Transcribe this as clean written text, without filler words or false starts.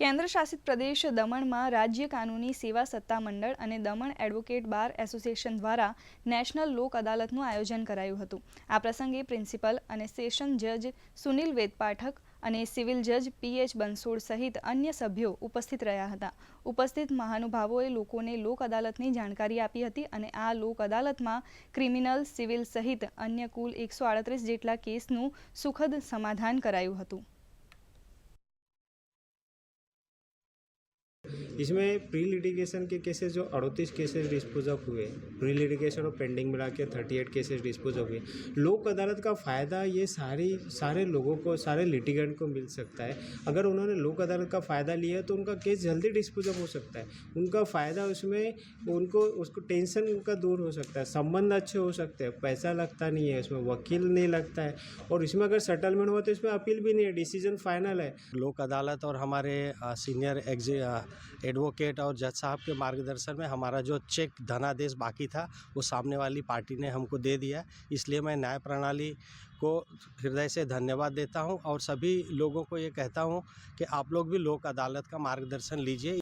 કેન્દ્ર શાસિત પ્રદેશ દમણમાં રાજ્ય કાનૂની સેવા સત્તામંડળ અને દમણ એડવોકેટ બાર એસોસિએશન દ્વારા નેશનલ લોક અદાલતનું આયોજન કરાયું હતું। આ પ્રસંગે પ્રિન્સિપલ અને સેશન જજ સુનિલ વેદપાઠક અને સિવિલ જજ પીએચ બંસોડ સહિત અન્ય સભ્યો ઉપસ્થિત રહ્યા હતા। ઉપસ્થિત મહાનુભાવોએ લોકોને લોક અદાલતની જાણકારી આપી હતી અને આ લોક અદાલતમાં ક્રિમિનલ, સિવિલ સહિત અન્ય કુલ 138 જેટલા કેસનું સુખદ સમાધાન કરાયું હતું। इसमें प्री लिटिगेशन के केसेस जो 38 केसेस डिस्पोज ऑफ हुए, प्री लिटिगेशन और पेंडिंग मिला के 38 केसेस डिस्पोज ऑफ हुए। लोक अदालत का फ़ायदा ये सारे लोगों को, सारे लिटिगेंट को मिल सकता है। अगर उन्होंने लोक अदालत का फ़ायदा लिया तो उनका केस जल्दी डिस्पोज ऑफ हो सकता है। उनका फ़ायदा उसमें उसको टेंशन उनका दूर हो सकता है, संबंध अच्छे हो सकते हैं, पैसा लगता नहीं है, इसमें वकील नहीं लगता है और इसमें अगर सेटलमेंट हुआ तो इसमें अपील भी नहीं है, डिसीजन फाइनल है। लोक अदालत और हमारे सीनियर एडवोकेट और जज साहब के मार्गदर्शन में हमारा जो चेक धनादेश बाकी था वो सामने वाली पार्टी ने हमको दे दिया। इसलिए मैं न्याय प्रणाली को हृदय से धन्यवाद देता हूं और सभी लोगों को ये कहता हूं कि आप लोग भी लोक अदालत का मार्गदर्शन लीजिए।